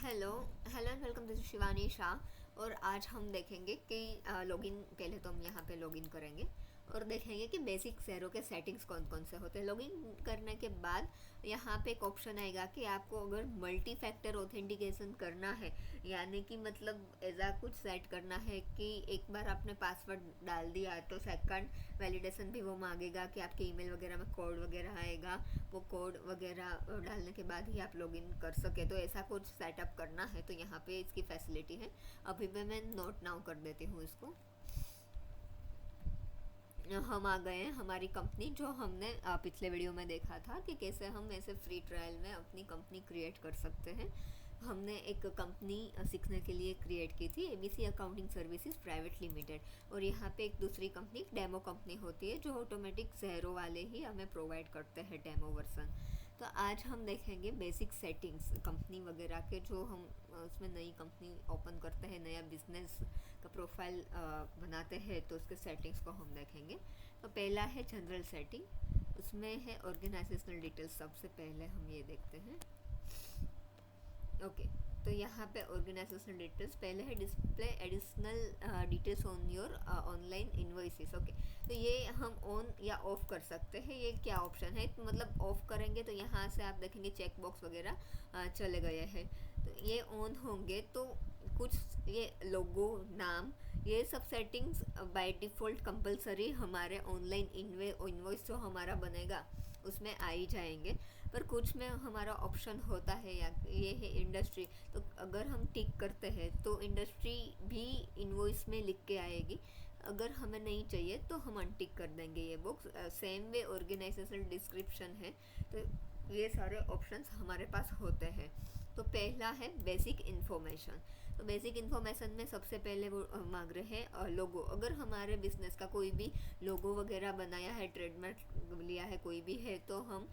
Hello hello and welcome, this is Shivani Shah. और आज हम देखेंगे कि लॉगिन, पहले तो हम यहाँ पे लॉगिन करेंगे और देखेंगे कि बेसिक ज़ेरो के सेटिंग्स कौन कौन से होते हैं। लॉगिन करने के बाद यहाँ पे एक ऑप्शन आएगा कि आपको अगर मल्टी फैक्टर ऑथेंटिकेशन करना है, यानी कि मतलब ऐसा कुछ सेट करना है कि एक बार आपने पासवर्ड डाल दिया तो सेकंड वैलिडेशन भी वो मांगेगा कि आपके ईमेल वगैरह में कोड वगैरह आएगा, वो कोड वगैरह डालने के बाद ही आप लॉगिन कर सके। तो ऐसा कुछ सेटअप करना है तो यहाँ पे इसकी फैसिलिटी है। अभी मैं नोट नाउ कर देती हूँ इसको। हम आ गए हैं हमारी कंपनी, जो हमने पिछले वीडियो में देखा था कि कैसे हम ऐसे फ्री ट्रायल में अपनी कंपनी क्रिएट कर सकते हैं। हमने एक कंपनी सीखने के लिए क्रिएट की थी, ABC accounting services private limited. और यहाँ पे एक दूसरी कंपनी, डेमो कंपनी होती है, जो ऑटोमेटिक ज़ेरो वाले ही हमें प्रोवाइड करते हैं डेमो वर्सन। तो आज हम देखेंगे बेसिक सेटिंग्स कंपनी वगैरह के, जो हम उसमें नई कंपनी ओपन करते हैं, नया बिजनेस का प्रोफाइल बनाते हैं, तो उसके सेटिंग्स को हम देखेंगे। तो पहला है जनरल सेटिंग, उसमें है ऑर्गेनाइजेशनल डिटेल्स। सबसे पहले हम ये देखते हैं। ओके, तो यहाँ पे ऑर्गेनाइजेशनल डिटेल्स पहले है, display additional details on your online invoices. Okay, तो ये हम ऑन या ऑफ कर सकते हैं। ये क्या ऑप्शन है, तो मतलब ऑफ करेंगे तो यहाँ से आप देखेंगे चेक बॉक्स वगैरह चले गए हैं। तो ये ऑन होंगे तो कुछ ये लोगो, नाम, ये सब सेटिंग्स बाय डिफ़ॉल्ट कंपलसरी हमारे ऑनलाइन इन्वॉइस जो हमारा बनेगा उसमें आ ही जाएंगे। पर कुछ में हमारा ऑप्शन होता है, या ये है इंडस्ट्री, तो अगर हम टिक करते हैं तो इंडस्ट्री भी इनवॉइस में लिख के आएगी। अगर हमें नहीं चाहिए तो हम अनटिक कर देंगे ये box. Same way organizational description है, तो ये सारे ऑप्शंस हमारे पास होते हैं। तो पहला है बेसिक इन्फॉर्मेशन। तो बेसिक इन्फॉर्मेशन में सबसे पहले वो मांग रहे हैं लोगो। अगर हमारे बिजनेस का कोई भी लोगो वगैरह बनाया है, ट्रेडमार्क लिया है कोई भी है, तो हम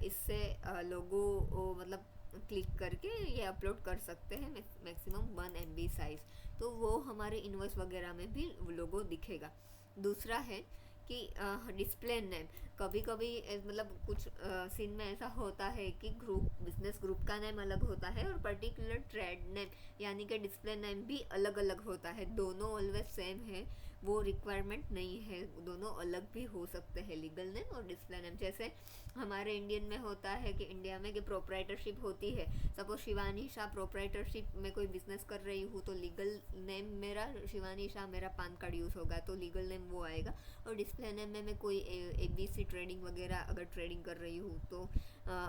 इससे लोगो मतलब क्लिक करके ये अपलोड कर सकते हैं, मैक्सिमम 1 MB साइज़। तो वो हमारे इनवॉइस वगैरह में भी लोगो दिखेगा। दूसरा है कि डिस्प्ले नेम। कभी कभी मतलब कुछ सीन में ऐसा होता है कि ग्रुप, बिजनेस ग्रुप का नेम अलग होता है और पर्टिकुलर ट्रेड नेम यानी कि डिस्प्ले नेम भी अलग अलग होता है। दोनों ऑलवेज सेम है वो रिक्वायरमेंट नहीं है, दोनों अलग भी हो सकते हैं, लीगल नेम और डिस्प्ले नेम। जैसे हमारे इंडियन में होता है कि इंडिया में कि प्रोप्राइटरशिप होती है, सपोज शिवानी शाह प्रोप्राइटरशिप में कोई बिजनेस कर रही हूँ तो लीगल नेम मेरा शिवानी शाह, मेरा पान कार्ड यूज़ होगा तो लीगल नेम वो आएगा। और डिस्प्ले नेम में मैं कोई ABC ट्रेडिंग वगैरह अगर ट्रेडिंग कर रही हूँ तो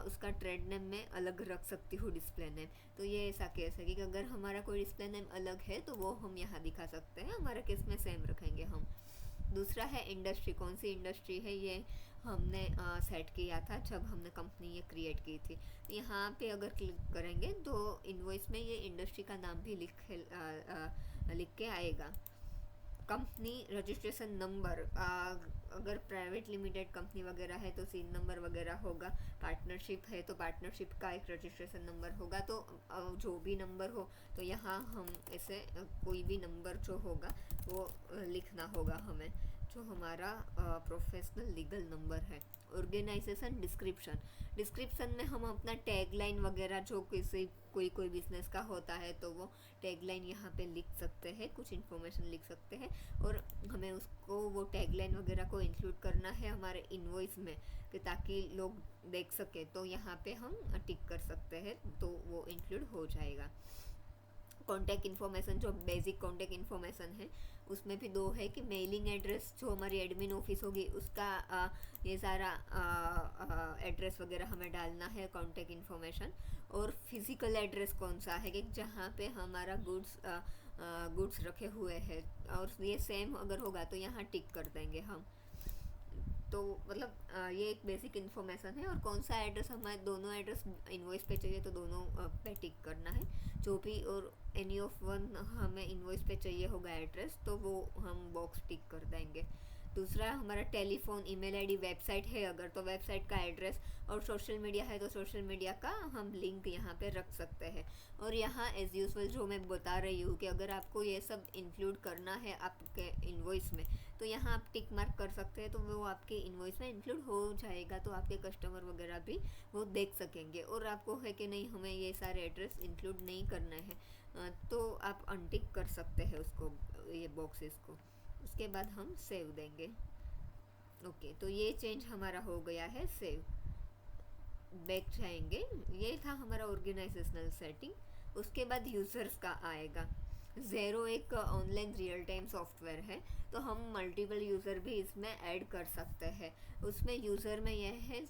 उसका ट्रेड नेम में अलग रख सकती हूँ डिस्प्ले नेम। तो ये ऐसा केस है कि अगर हमारा कोई डिस्प्ले नेम अलग है तो वो हम यहाँ दिखा सकते हैं, हमारे केस में सेम रखेंगे हम। दूसरा है इंडस्ट्री। कौन सी इंडस्ट्री है, ये हमने सेट किया था जब हमने कंपनी ये क्रिएट की थी। यहाँ पे अगर क्लिक करेंगे तो इनवॉइस में ये इंडस्ट्री का नाम भी लिख के आएगा। कंपनी रजिस्ट्रेशन नंबर, अगर प्राइवेट लिमिटेड कंपनी वगैरह है तो सीन नंबर वगैरह होगा। पार्टनरशिप है तो पार्टनरशिप का एक रजिस्ट्रेशन नंबर होगा। तो जो भी नंबर हो तो यहाँ हम ऐसे कोई भी नंबर जो होगा वो लिखना होगा हमें, जो हमारा प्रोफेशनल लीगल नंबर है। Organization description. डिस्क्रिप्शन में हम अपना टैगलाइन वगैरह, जो कोई बिजनेस का होता है तो वो टैगलाइन यहाँ पे लिख सकते हैं, कुछ इन्फॉर्मेशन लिख सकते हैं और हमें उसको वो टैगलाइन वगैरह को इंक्लूड करना है हमारे इनवॉइस में, कि ताकि लोग देख सके। तो यहाँ पे हम टिक कर सकते हैं तो वो इंक्लूड हो जाएगा। कॉन्टैक्ट इन्फॉर्मेशन, जो बेसिक कॉन्टैक्ट इन्फॉर्मेशन है उसमें भी दो है कि मेलिंग एड्रेस, जो हमारी एडमिन ऑफिस होगी उसका ये सारा एड्रेस वगैरह हमें डालना है, कॉन्टैक्ट इन्फॉर्मेशन। और फिज़िकल एड्रेस कौन सा है कि जहाँ पे हमारा गुड्स रखे हुए हैं, और ये सेम अगर होगा तो यहाँ टिक कर देंगे हम। तो मतलब ये एक बेसिक इन्फॉर्मेशन है। और कौन सा एड्रेस, हमें दोनों एड्रेस इनवॉइस पे चाहिए तो दोनों पे टिक करना है, जो भी। और एनी ऑफ वन हमें इनवॉइस पे चाहिए होगा एड्रेस तो वो हम बॉक्स टिक कर देंगे। दूसरा हमारा टेलीफोन, ईमेल आईडी, वेबसाइट है अगर तो वेबसाइट का एड्रेस, और सोशल मीडिया है तो सोशल मीडिया का हम लिंक यहाँ पे रख सकते हैं। और यहाँ एज़ यूजुअल जो मैं बता रही हूँ कि अगर आपको ये सब इंक्लूड करना है आपके इनवॉइस में तो यहाँ आप टिक मार्क कर सकते हैं, तो वो आपके इन्वॉइस में इंक्लूड हो जाएगा, तो आपके कस्टमर वगैरह भी वो देख सकेंगे। और आपको है कि नहीं हमें ये सारे एड्रेस इंक्लूड नहीं करना है, तो आप अनटिक कर सकते हैं उसको, ये बॉक्सेस को। उसके बाद हम सेव देंगे। ओके, तो ये चेंज हमारा हो गया है सेव। बैक जाएंगे, ये था हमारा ऑर्गेनाइजेशनल सेटिंग। उसके बाद यूज़र्स का आएगा। ज़ेरो एक ऑनलाइन रियल टाइम सॉफ्टवेयर है, तो हम मल्टीपल यूज़र भी इसमें ऐड कर सकते हैं। उसमें यूज़र में यह है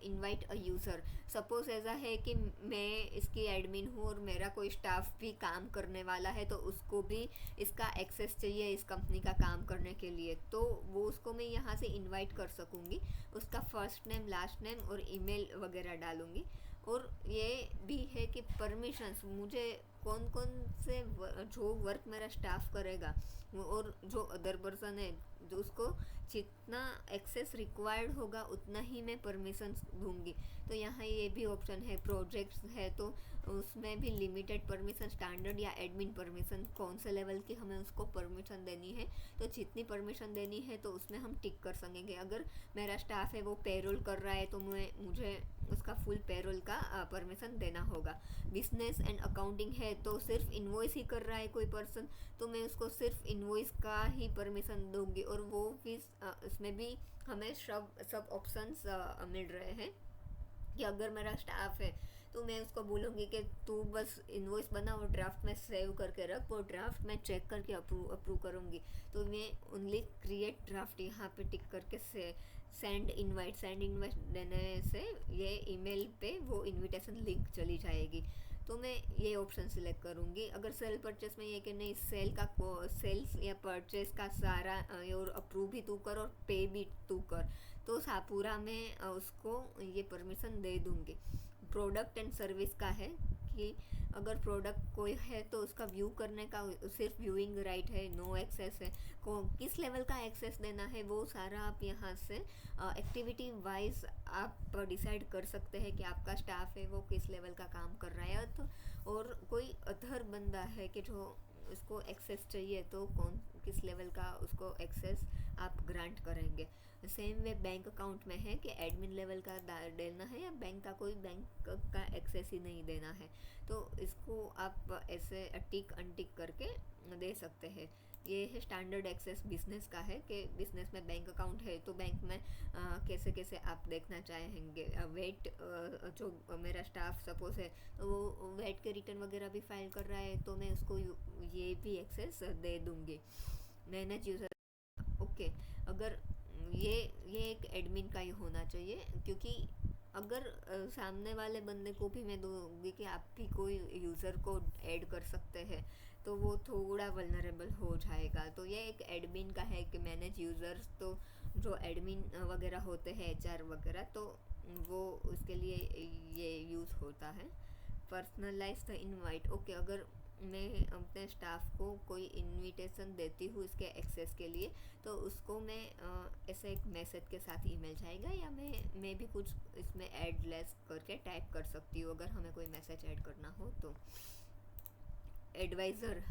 इनवाइट अ यूज़र। सपोज ऐसा है कि मैं इसकी एडमिन हूँ और मेरा कोई स्टाफ भी काम करने वाला है, तो उसको भी इसका एक्सेस चाहिए इस कंपनी का काम करने के लिए, तो वो उसको मैं यहाँ से इनवाइट कर सकूँगी। उसका फर्स्ट नेम, लास्ट नेम और ईमेल वगैरह डालूँगी। और ये भी है कि परमिशंस, मुझे कौन कौन से जो वर्क मेरा स्टाफ करेगा और जो अदर पर्सन है, जो उसको जितना एक्सेस रिक्वायर्ड होगा उतना ही मैं परमिशन दूंगी। तो यहाँ ये भी ऑप्शन है। प्रोजेक्ट्स है तो उसमें भी लिमिटेड परमिशन, स्टैंडर्ड या एडमिन परमिशन, कौन से लेवल की हमें उसको परमिशन देनी है, तो जितनी परमिशन देनी है तो उसमें हम टिक कर सकेंगे। अगर मेरा स्टाफ है वो पेरोल कर रहा है, तो मुझे उसका फुल पेरोल का परमिशन देना होगा। बिजनेस एंड अकाउंटिंग है तो सिर्फ इन्वॉइस ही कर रहा है कोई पर्सन, तो मैं उसको सिर्फ इन्वॉइस का ही परमिशन दूंगी। और वो भी इसमें भी हमें सब ऑप्शंस मिल रहे हैं कि अगर मेरा स्टाफ है तो मैं उसको बोलूँगी कि तू बस इन्वॉइस बना और ड्राफ्ट में सेव करके रख, वो ड्राफ्ट मैं चेक करके अप्रूव करूँगी। तो मैं ओनली क्रिएट ड्राफ्ट यहाँ पे टिक करके से सेंड इनवाइट देने से ये ईमेल पे वो इनविटेशन लिंक चली जाएगी। तो मैं ये ऑप्शन सिलेक्ट करूँगी। अगर सेल परचेस में ये कि नहीं, सेल्स या परचेस का सारा और अप्रूव भी तू कर और पे भी तू कर, तो पूरा मैं उसको ये परमिशन दे दूँगी। प्रोडक्ट एंड सर्विस का है कि अगर प्रोडक्ट कोई है तो उसका व्यू करने का सिर्फ व्यूइंग राइट है, नो एक्सेस है। किस लेवल का एक्सेस देना है वो सारा आप यहाँ से एक्टिविटी वाइज आप डिसाइड कर सकते हैं कि आपका स्टाफ है वो किस लेवल का काम कर रहा है। तो और कोई अदर बंदा है कि जो उसको एक्सेस चाहिए, तो कौन किस लेवल का उसको एक्सेस आप ग्रांट करेंगे। सेम वे बैंक अकाउंट में है कि एडमिन लेवल का देना है या बैंक का कोई बैंक का एक्सेस ही नहीं देना है, तो इसको आप ऐसे टिक अनटिक करके दे सकते हैं। ये है स्टैंडर्ड एक्सेस बिजनेस का है कि बिजनेस में बैंक अकाउंट है तो बैंक में कैसे कैसे आप देखना चाहेंगे। वेट जो मेरा स्टाफ सपोज है तो वो वेट के रिटर्न वगैरह भी फाइल कर रहा है, तो मैं उसको ये भी एक्सेस दे दूँगी। Manage user, okay. अगर ये एक एडमिन का ही होना चाहिए, क्योंकि अगर सामने वाले बंदे को भी मैं दूंगी कि आप भी कोई यूज़र को ऐड कर सकते हैं, तो वो थोड़ा वल्नरेबल हो जाएगा। तो ये एक एडमिन का है कि मैनेज यूज़र्स, तो जो एडमिन वगैरह होते हैं एचआर वगैरह, तो वो उसके लिए ये यूज़ होता है। Personalize the invite, okay. अगर मैं अपने स्टाफ को कोई इनविटेशन देती हूँ इसके एक्सेस के लिए, तो उसको मैं ऐसे एक मैसेज के साथ ईमेल जाएगा, या मैं भी कुछ इसमें ऐड लेस करके टाइप कर सकती हूँ अगर हमें कोई मैसेज ऐड करना हो तो। एडवाइज़र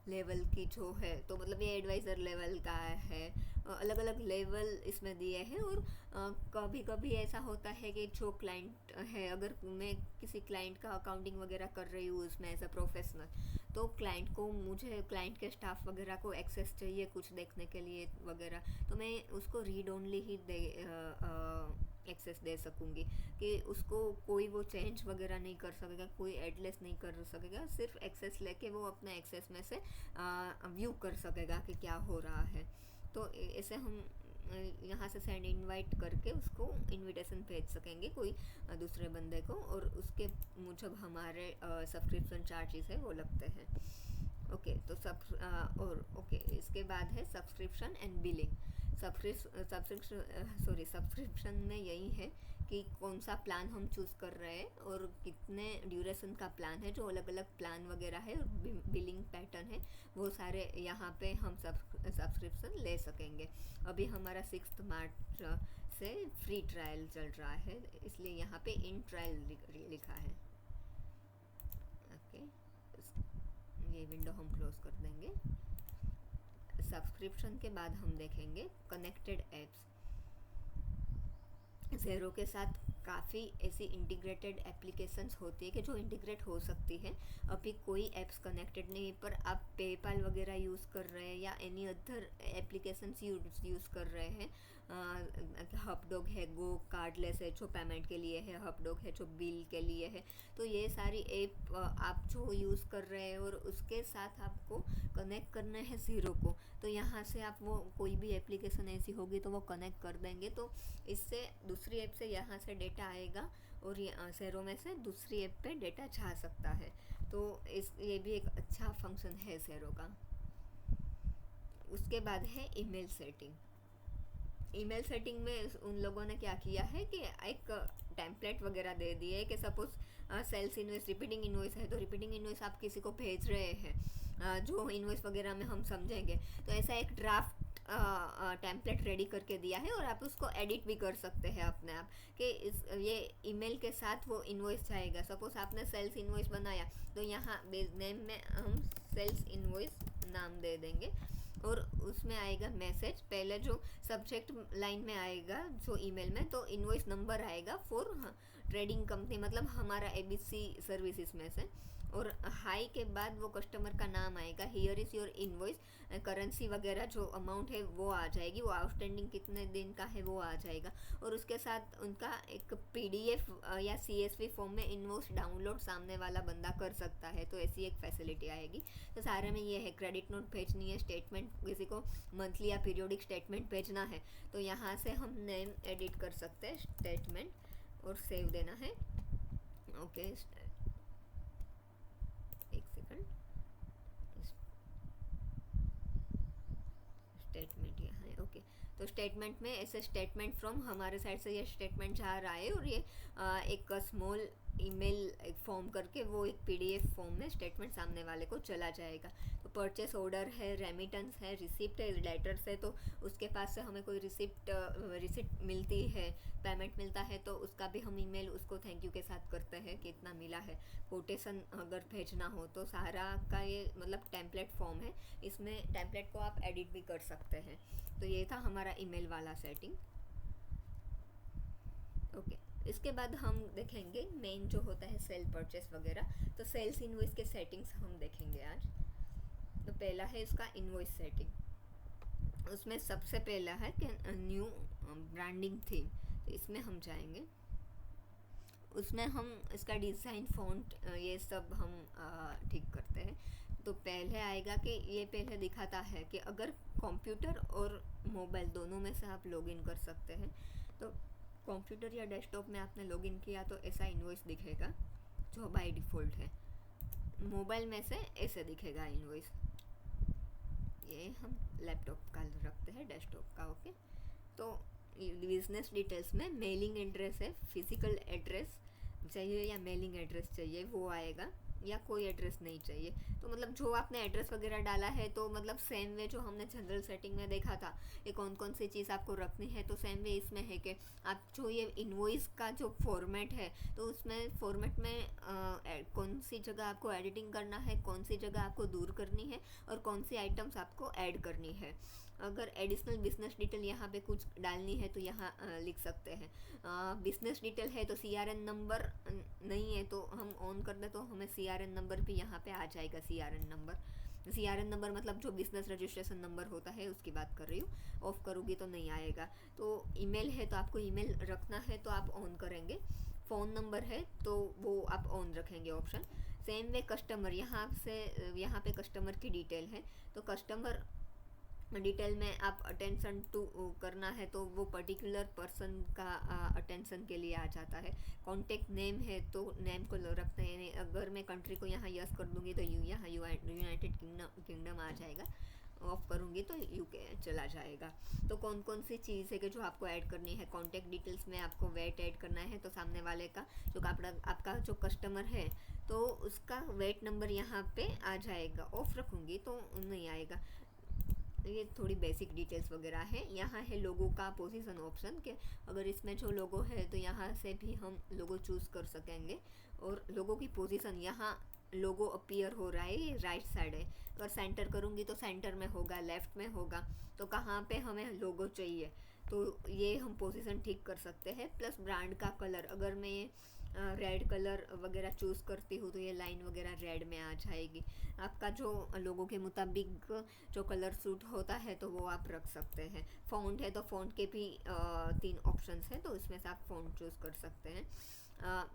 लेवल की जो है, तो मतलब ये एडवाइज़र लेवल का है। अलग अलग लेवल इसमें दिए हैं। और कभी कभी ऐसा होता है कि जो क्लाइंट है, अगर मैं किसी क्लाइंट का अकाउंटिंग वगैरह कर रही हूँ उसमें एज अ प्रोफेशनल, तो मुझे क्लाइंट के स्टाफ वगैरह को एक्सेस चाहिए कुछ देखने के लिए वगैरह, तो मैं उसको रीड ओनली ही एक्सेस दे सकूँगी कि उसको कोई वो चेंज वगैरह नहीं कर सकेगा, कोई एडलेस नहीं कर सकेगा, सिर्फ एक्सेस लेके वो अपने एक्सेस में से व्यू कर सकेगा कि क्या हो रहा है। तो ऐसे हम यहाँ से सेंड इनवाइट करके उसको इनविटेशन भेज सकेंगे कोई दूसरे बंदे को, और उसके मुझे हमारे सब्सक्रिप्शन चार्जेस है वो लगते हैं। ओके, तो इसके बाद है सब्सक्रिप्शन एंड बिलिंग। सब्सक्रिप्शन में यही है कि कौन सा प्लान हम चूज़ कर रहे हैं और कितने ड्यूरेशन का प्लान है, जो अलग अलग प्लान वगैरह है, और बिलिंग पैटर्न है, वो सारे यहाँ पे हम सब्सक्रिप्शन ले सकेंगे। अभी हमारा 6 मार्च से फ्री ट्रायल चल रहा है, इसलिए यहाँ पे इन ट्रायल लिखा है। ओके, ये विंडो हम क्लोज कर देंगे। सब्सक्रिप्शन के बाद हम देखेंगे कनेक्टेड ऐप्स। ज़ेरो के साथ काफ़ी ऐसी इंटीग्रेटेड एप्लीकेशंस होती है कि जो इंटीग्रेट हो सकती है। अभी कोई ऐप्स कनेक्टेड नहीं, पर आप पेपाल वगैरह यूज़ कर रहे हैं या एनी अदर एप्लीकेशंस यूज़ कर रहे हैं। हपडॉग है, गो कार्डलेस है जो पेमेंट के लिए है, हपडॉग है जो बिल के लिए है। तो ये सारी ऐप आप जो यूज़ कर रहे हैं और उसके साथ आपको कनेक्ट करना है ज़ीरो को। तो यहाँ से आप वो कोई भी एप्लीकेशन ऐसी होगी तो वो कनेक्ट कर देंगे, तो इससे दूसरी ऐप से यहाँ से डेटा आएगा और ज़ेरो में से दूसरी ऐप पे डेटा जा सकता है। तो ये भी एक अच्छा फंक्शन है ज़ेरो का। उसके बाद है ईमेल सेटिंग। ईमेल सेटिंग में उन लोगों ने क्या किया है कि एक टेम्पलेट वगैरह दे दिए है कि suppose sales invoice, repeating invoice है, तो रिपीटिंग इनवॉइस आप किसी को भेज रहे हैं, जो इनवॉइस वगैरह में हम समझेंगे, तो ऐसा एक ड्राफ्ट टेम्पलेट रेडी करके दिया है और आप उसको एडिट भी कर सकते हैं अपने आप कि ये ईमेल के साथ वो इनवॉइस जाएगा। सपोज आपने सेल्स इनवॉइस बनाया तो यहाँ नेम में हम सेल्स इनवॉइस नाम दे देंगे और उसमें आएगा मैसेज, पहले जो सब्जेक्ट लाइन में आएगा जो ईमेल में, तो इनवॉइस नंबर आएगा फॉर ट्रेडिंग कंपनी, मतलब हमारा ABC सर्विसेज में से, और हाई के बाद वो कस्टमर का नाम आएगा, here is your invoice, currency वगैरह जो अमाउंट है वो आ जाएगी, वो आउटस्टैंडिंग कितने दिन का है वो आ जाएगा, और उसके साथ उनका एक PDF या CSV फॉर्म में इनवॉइस डाउनलोड सामने वाला बंदा कर सकता है। तो ऐसी एक फैसिलिटी आएगी। तो सारे में ये है, क्रेडिट नोट भेजनी है, स्टेटमेंट किसी को मंथली या पीरियोडिक स्टेटमेंट भेजना है तो यहाँ से हम नेम एडिट कर सकते हैं स्टेटमेंट और सेव देना है। ओके, एक सेकंड, स्टेटमेंट यहाँ है। ओके, तो स्टेटमेंट में ऐसे स्टेटमेंट फ्रॉम हमारे साइड से ये स्टेटमेंट जा रहा है और ये एक स्मॉल ईमेल एक फॉर्म करके वो एक PDF फॉर्म में स्टेटमेंट सामने वाले को चला जाएगा। तो परचेस ऑर्डर है, रेमिटेंस है, रिसिप्ट है, लेटर्स है, तो उसके पास से हमें कोई रिसिप्ट मिलती है, पेमेंट मिलता है, तो उसका भी हम ईमेल उसको थैंक यू के साथ करते हैं कि इतना मिला है। कोटेशन अगर भेजना हो तो सारा का ये मतलब टेम्पलेट फॉर्म है, इसमें टेम्पलेट को आप एडिट भी कर सकते हैं। तो ये था हमारा ईमेल वाला सेटिंग। ओके, इसके बाद हम देखेंगे मेन जो होता है सेल परचेस वगैरह। तो सेल्स इनवॉइस के सेटिंग्स हम देखेंगे आज। तो पहला है इसका इनवॉइस सेटिंग। उसमें सबसे पहला है कि न्यू ब्रांडिंग थीम, तो इसमें हम जाएंगे। उसमें हम इसका डिज़ाइन, फ़ॉन्ट, ये सब हम ठीक करते हैं। तो पहले आएगा कि ये पहले दिखाता है कि अगर कंप्यूटर और मोबाइल दोनों में से आप लॉगिन कर सकते हैं, तो कंप्यूटर या डेस्कटॉप में आपने लॉगिन किया तो ऐसा इनवॉइस दिखेगा जो बाय डिफ़ॉल्ट है। मोबाइल में से ऐसे दिखेगा इनवॉइस। ये हम लैपटॉप का रखते हैं, डेस्कटॉप का। ओके, तो बिजनेस डिटेल्स में मेलिंग एड्रेस है, फिजिकल एड्रेस चाहिए या मेलिंग एड्रेस चाहिए वो आएगा, या कोई एड्रेस नहीं चाहिए। तो मतलब जो आपने एड्रेस वगैरह डाला है तो मतलब सेम वे जो हमने जनरल सेटिंग में देखा था ये कौन कौन सी चीज़ आपको रखनी है, तो सेम वे इसमें है कि आप जो ये इनवॉइस का जो फॉर्मेट है तो उसमें फॉर्मेट में कौन सी जगह आपको एडिटिंग करना है, कौन सी जगह आपको दूर करनी है और कौन सी आइटम्स आपको ऐड करनी है। अगर एडिशनल बिजनेस डिटेल यहाँ पे कुछ डालनी है तो यहाँ लिख सकते हैं। बिजनेस डिटेल है तो CRN नंबर नहीं है तो हम ऑन कर दें तो हमें CRN नंबर भी यहाँ पे आ जाएगा। CRN नंबर मतलब जो बिजनेस रजिस्ट्रेशन नंबर होता है उसकी बात कर रही हूँ। ऑफ करूँगी तो नहीं आएगा। तो ईमेल है तो आपको ईमेल रखना है तो आप ऑन करेंगे। फ़ोन नंबर है तो वो आप ऑन रखेंगे ऑप्शन। सेम वे कस्टमर, यहाँ पे कस्टमर की डिटेल है तो कस्टमर डिटेल में आप अटेंशन टू करना है तो वो पर्टिकुलर पर्सन का अटेंशन के लिए आ जाता है। कॉन्टेक्ट नेम है तो नेम को रखते हैं। अगर मैं कंट्री को यहाँ यस कर दूँगी तो यहाँ यूनाइटेड किंगडम आ जाएगा। ऑफ करूँगी तो UK चला जाएगा। तो कौन कौन सी चीज़ है कि जो आपको ऐड करनी है। कॉन्टेक्ट डिटेल्स में आपको वेट ऐड करना है तो सामने वाले का जो आपका जो कस्टमर है तो उसका वेट नंबर यहाँ पे आ जाएगा। ऑफ रखूँगी तो नहीं आएगा। ये थोड़ी बेसिक डिटेल्स वगैरह है। यहाँ है लोगो का पोजीशन ऑप्शन के अगर इसमें जो लोगो है तो यहाँ से भी हम लोगो चूज़ कर सकेंगे और लोगो की पोजीशन यहाँ लोगो अपीयर हो रहा है ये राइट साइड है, अगर सेंटर करूँगी तो सेंटर में होगा, लेफ्ट में होगा, तो कहाँ पे हमें लोगो चाहिए, तो ये हम पोजीशन ठीक कर सकते हैं। प्लस ब्रांड का कलर, अगर मैं ये रेड कलर वगैरह चूज़ करती हूँ तो ये लाइन वगैरह रेड में आ जाएगी। आपका जो लोगों के मुताबिक जो कलर सूट होता है तो वो आप रख सकते हैं। फ़ॉन्ट है तो फ़ॉन्ट के भी 3 ऑप्शंस हैं, तो इसमें से आप फ़ॉन्ट चूज़ कर सकते हैं।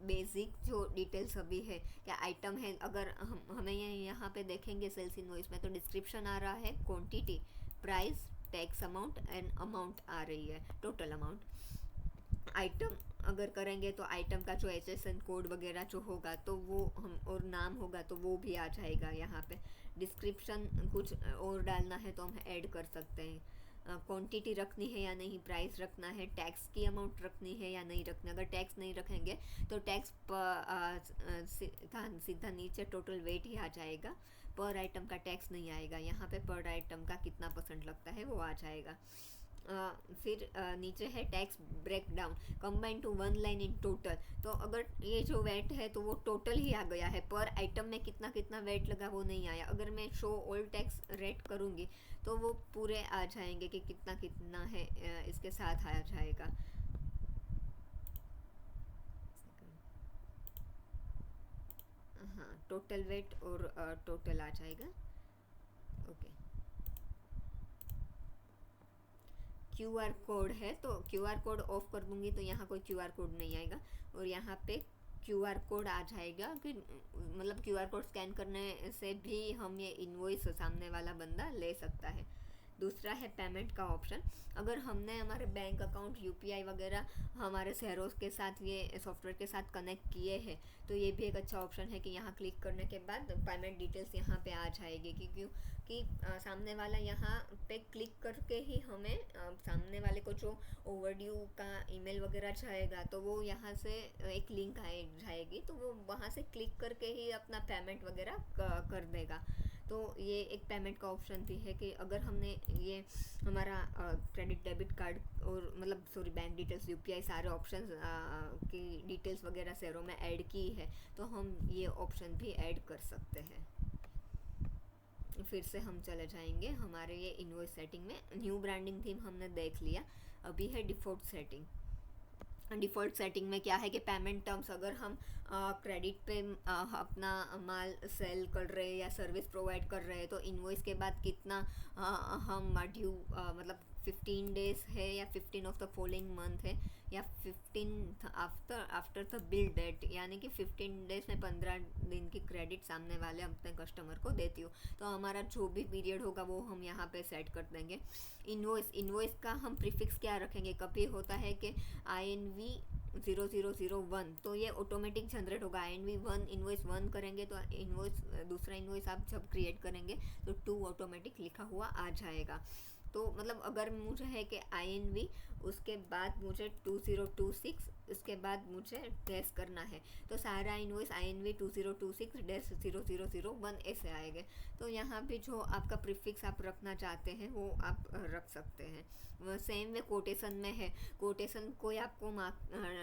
बेसिक जो डिटेल्स अभी है, क्या आइटम है, अगर हमें ये यहाँ पे देखेंगे सेल्स इनवॉइस में तो डिस्क्रिप्शन आ रहा है, quantity, price, tax amount and amount आ रही है, टोटल अमाउंट। आइटम अगर करेंगे तो आइटम का जो HSN कोड वगैरह जो होगा तो वो हम, और नाम होगा तो वो भी आ जाएगा यहाँ पे। डिस्क्रिप्शन कुछ और डालना है तो हम ऐड कर सकते हैं। क्वांटिटी रखनी है या नहीं, प्राइस रखना है, टैक्स की अमाउंट रखनी है या नहीं रखना। अगर टैक्स नहीं रखेंगे तो टैक्स सीधा नीचे टोटल वेट ही आ जाएगा, पर आइटम का टैक्स नहीं आएगा। यहाँ पे पर आइटम का कितना परसेंट लगता है वो आ जाएगा। फिर नीचे है tax break down, combine to one line in total. तो अगर ये जो वेट है तो वो टोटल ही आ गया है, पर आइटम में कितना कितना वेट लगा वो नहीं आया। अगर मैं शो ऑल टैक्स रेट करूँगी तो वो पूरे आ जाएंगे कि कितना कितना है, इसके साथ आ जाएगा। हाँ, टोटल वेट और टोटल आ जाएगा। ओके, QR कोड है तो QR कोड ऑफ कर दूंगी तो यहाँ कोई QR कोड नहीं आएगा, और यहाँ पे QR कोड आ जाएगा कि मतलब QR कोड स्कैन करने से भी हम ये इनवॉइस सामने वाला बंदा ले सकता है। दूसरा है पेमेंट का ऑप्शन। अगर हमने हमारे बैंक अकाउंट UPI वगैरह हमारे शहरों के साथ, ये सॉफ्टवेयर के साथ कनेक्ट किए हैं, तो ये भी एक अच्छा ऑप्शन है कि यहाँ क्लिक करने के बाद पेमेंट डिटेल्स यहाँ पे आ जाएगी। क्योंकि सामने वाला यहाँ पे क्लिक करके ही हमें सामने वाले को जो ओवरड्यू का ईमेल वगैरह जाएगा तो वो यहाँ से एक लिंक जाएगी, तो वो वहाँ से क्लिक करके ही अपना पेमेंट वगैरह कर देगा। तो ये एक पेमेंट का ऑप्शन भी है कि अगर हमने ये हमारा क्रेडिट डेबिट कार्ड और मतलब सॉरी बैंक डिटेल्स UPI सारे ऑप्शंस की डिटेल्स वगैरह शहरों में ऐड की है तो हम ये ऑप्शन भी ऐड कर सकते हैं। फिर से हम चले जाएंगे हमारे ये इनवॉइस सेटिंग में। न्यू ब्रांडिंग थीम हमने देख लिया, अभी है डिफ़ॉल्ट सेटिंग। डिफ़ॉल्ट सेटिंग में क्या है कि पेमेंट टर्म्स, अगर हम क्रेडिट पे अपना माल सेल कर रहे हैं या सर्विस प्रोवाइड कर रहे हैं तो इनवॉइस के बाद कितना हम ड्यू, मतलब 15 डेज है या 15 ऑफ द फॉलोइंग मंथ है या 15 आफ्टर द बिल डेट, यानी कि 15 डेज में 15 दिन की क्रेडिट सामने वाले अपने कस्टमर को देती हो। तो हमारा जो भी पीरियड होगा वो हम यहाँ पे सेट कर देंगे। इनवॉइस का हम प्रीफिक्स क्या रखेंगे, कभी होता है कि INV 0001, तो ये ऑटोमेटिक जनरेट होगा। INV 1 इनवॉइस 1 करेंगे तो इनवॉइस दूसरा इनवॉइस आप जब क्रिएट करेंगे तो 2 ऑटोमेटिक लिखा हुआ आ जाएगा। तो मतलब अगर मुझे है कि INV उसके बाद मुझे 2026 उसके बाद मुझे डैश करना है तो सारा इनवॉइस INV 2026-0001 ऐसे आएंगे। तो यहाँ पे जो आपका प्रीफिक्स आप रखना चाहते हैं वो आप रख सकते हैं। सेम वे कोटेशन में है, कोटेशन कोई आपको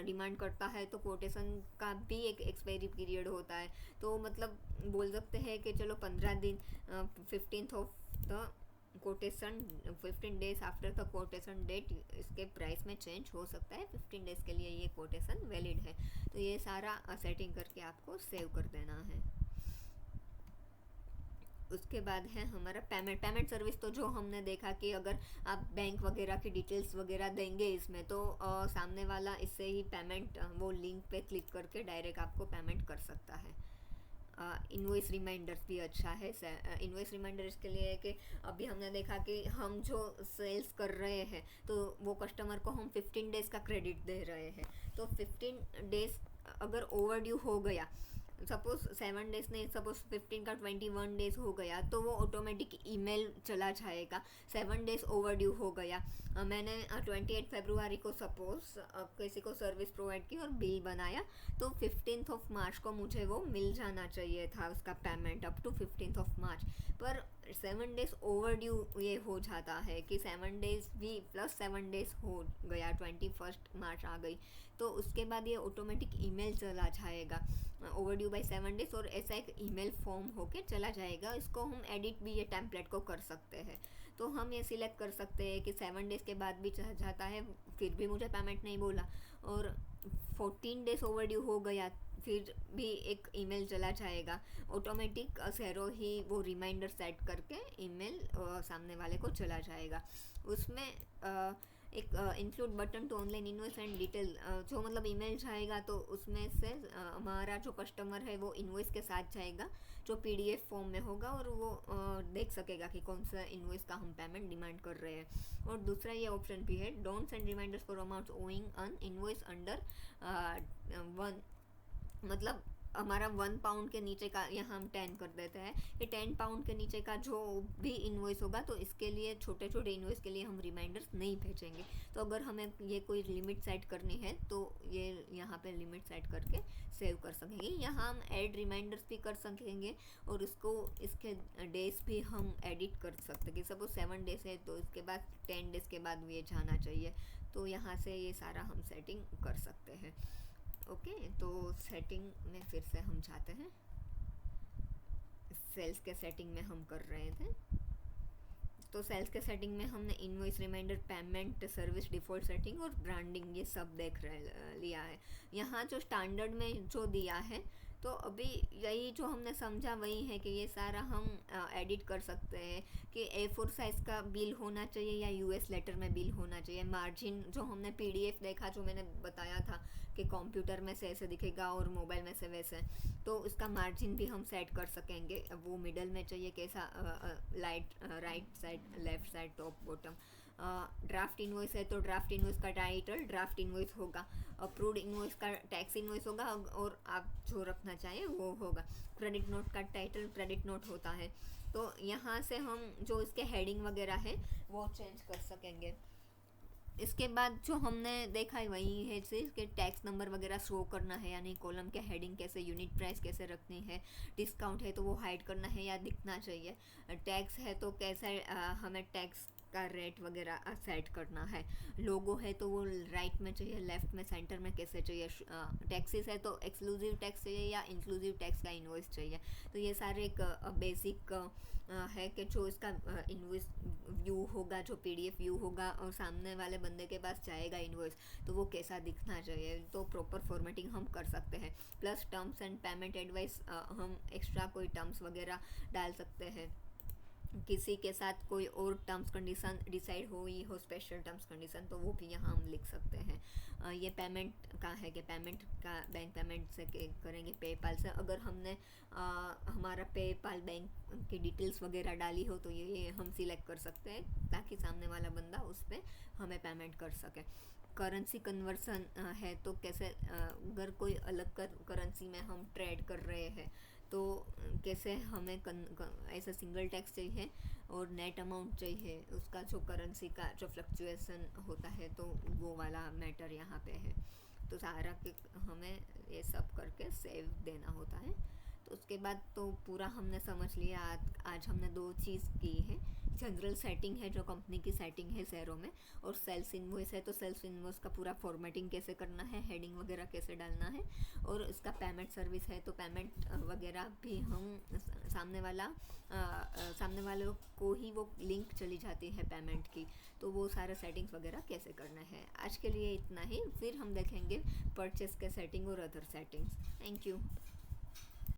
डिमांड करता है तो कोटेशन का भी एक एक्सपायरी पीरियड होता है। तो मतलब बोल सकते हैं कि चलो 15 दिन 15th of the quotation 15 days after the quotation date इसके प्राइस में चेंज हो सकता है। 15 डेज के लिए ये कोटेशन वैलिड है। तो ये सारा सेटिंग करके आपको सेव कर देना है। उसके बाद है हमारा पेमेंट सर्विस। तो जो हमने देखा कि अगर आप बैंक वगैरह की डिटेल्स वगैरह देंगे इसमें तो सामने वाला इससे ही पेमेंट वो लिंक पे क्लिक करके डायरेक्ट आपको पेमेंट कर सकता है। इनवॉइस रिमाइंडर्स भी अच्छा है। इनवॉइस रिमाइंडर इसके लिए है कि अभी हमने देखा कि हम जो सेल्स कर रहे हैं तो वो कस्टमर को हम 15 डेज़ का क्रेडिट दे रहे हैं, तो 15 डेज़ अगर ओवरड्यू हो गया, सपोज 7 डेज नहीं, सपोज 15 का 21 डेज हो गया तो वो ऑटोमेटिक ईमेल चला जाएगा 7 डेज ओवरड्यू हो गया। मैंने 28 फरवरी को सपोज किसी को सर्विस प्रोवाइड की और बिल बनाया तो 15th ऑफ मार्च को मुझे वो मिल जाना चाहिए था उसका payment up to 15th of March, पर 7 डेज ओवरड्यू ये हो जाता है कि 7 डेज भी प्लस 7 डेज हो गया, 21 मार्च आ गई, तो उसके बाद ये ऑटोमेटिक ईमेल चला जाएगा ओवरड्यू बाय 7 डेज, और ऐसा एक ईमेल फॉर्म होके चला जाएगा। इसको हम एडिट भी ये टेम्पलेट को कर सकते हैं। तो हम ये सिलेक्ट कर सकते हैं कि 7 डेज के बाद भी चला जाता है, फिर भी मुझे पेमेंट नहीं बोला, और 14 डेज ओवरड्यू हो गया फिर भी एक ईमेल चला जाएगा ऑटोमेटिक। सेरो ही वो रिमाइंडर सेट करके ईमेल सामने वाले को चला जाएगा। उसमें एक include button to online invoice and detail, जो मतलब ईमेल जाएगा तो उसमें से हमारा जो कस्टमर है वो इनवॉइस के साथ जाएगा जो पीडीएफ फॉर्म में होगा, और वो देख सकेगा कि कौन सा इनवॉइस का हम पेमेंट डिमांड कर रहे हैं। और दूसरा ये ऑप्शन भी है, don't send reminders for amount owing on invoice under 1, मतलब हमारा 1 पाउंड के नीचे का, यहाँ हम 10 कर देते हैं कि 10 पाउंड के नीचे का जो भी इन्वॉइस होगा तो इसके लिए छोटे छोटे इन्वॉइस के लिए हम रिमाइंडर्स नहीं भेजेंगे। तो अगर हमें ये कोई लिमिट सेट करनी है तो ये यहाँ पे लिमिट सेट करके सेव कर सकेंगे। यहाँ हम ऐड रिमाइंडर्स भी कर सकेंगे, और इसको इसके डेज भी हम एडिट कर सकते हैं कि सपोज 7 डेज है तो इसके बाद 10 डेज के बाद ये जाना चाहिए। तो यहाँ से ये सारा हम सेटिंग कर सकते हैं। ओके, तो सेटिंग में फिर से हम जाते हैं। सेल्स के सेटिंग में हम कर रहे थे, तो सेल्स के सेटिंग में हमने invoice reminder, payment service default setting और ब्रांडिंग ये सब देख रहे लिया है। यहाँ जो स्टैंडर्ड में जो दिया है, तो अभी यही जो हमने समझा वही है कि ये सारा हम एडिट कर सकते हैं कि A4 साइज़ का बिल होना चाहिए या यूएस लेटर में बिल होना चाहिए। मार्जिन जो हमने पीडीएफ देखा, जो मैंने बताया था कि कंप्यूटर में से ऐसे दिखेगा और मोबाइल में से वैसे, तो इसका मार्जिन भी हम सेट कर सकेंगे। वो मिडल में चाहिए कैसा, right side, left side, top, bottom. Draft invoice है तो ड्राफ्ट इनवॉइस का टाइटल ड्राफ्ट इनवॉइस होगा, अप्रूव्ड इनवॉइस का टैक्स इनवॉइस होगा, और आप जो रखना चाहें वो होगा। क्रेडिट नोट का टाइटल क्रेडिट नोट होता है। तो यहाँ से हम जो इसके हेडिंग वगैरह है वो चेंज कर सकेंगे। इसके बाद जो हमने देखा है वही है चीज़ कि टैक्स नंबर वगैरह शो करना है या नहीं, कॉलम के हेडिंग कैसे, यूनिट प्राइस कैसे रखनी है, डिस्काउंट है तो वो हाइड करना है या दिखना चाहिए, टैक्स है तो कैसे हमें टैक्स का रेट वगैरह सेट करना है, लोगो है तो वो राइट में चाहिए, लेफ्ट में, सेंटर में कैसे चाहिए, टैक्सेस है तो एक्सक्लूसिव टैक्स चाहिए या इंक्लूसिव टैक्स का इनवॉइस चाहिए। तो ये सारे एक बेसिक है कि जो इसका इनवॉइस व्यू होगा, जो पीडीएफ व्यू होगा और सामने वाले बंदे के पास जाएगा इनवॉइस, तो वो कैसा दिखना चाहिए, तो प्रॉपर फॉर्मेटिंग हम कर सकते हैं। Plus terms and payment advice, हम एक्स्ट्रा कोई टर्म्स वगैरह डाल सकते हैं, किसी के साथ कोई और टर्म्स कंडीशन डिसाइड हुई हो, स्पेशल टर्म्स कंडीशन, तो वो भी यहाँ हम लिख सकते हैं। ये पेमेंट का है कि पेमेंट का बैंक पेमेंट से करेंगे पेपाल से। अगर हमने हमारा पेपाल बैंक की डिटेल्स वगैरह डाली हो तो ये हम सिलेक्ट कर सकते हैं ताकि सामने वाला बंदा उस पर हमें पेमेंट कर सके। करेंसी कन्वर्सन है तो कैसे, अगर कोई अलग करेंसी में हम ट्रेड कर रहे हैं तो कैसे हमें ऐसा सिंगल टैक्स चाहिए और नेट अमाउंट चाहिए, उसका जो करेंसी का जो फ्लक्चुएसन होता है तो वो वाला मैटर यहाँ पे है। तो सारा के हमें ये सब करके सेव देना होता है। तो उसके बाद तो पूरा हमने समझ लिया। आज हमने 2 चीज़ की है, जनरल सेटिंग है जो कंपनी की सेटिंग है शेयरों में, और सेल्स इनवॉइस है तो सेल्स इनवॉइस का पूरा फॉर्मेटिंग कैसे करना है, हेडिंग वगैरह कैसे डालना है, और इसका पेमेंट सर्विस है तो पेमेंट वगैरह भी हम सामने वाले को ही वो लिंक चली जाती है पेमेंट की, तो वो सारे सेटिंग्स वगैरह कैसे करना है। आज के लिए इतना ही, फिर हम देखेंगे परचेस के सेटिंग और अदर सेटिंग्स। Thank you.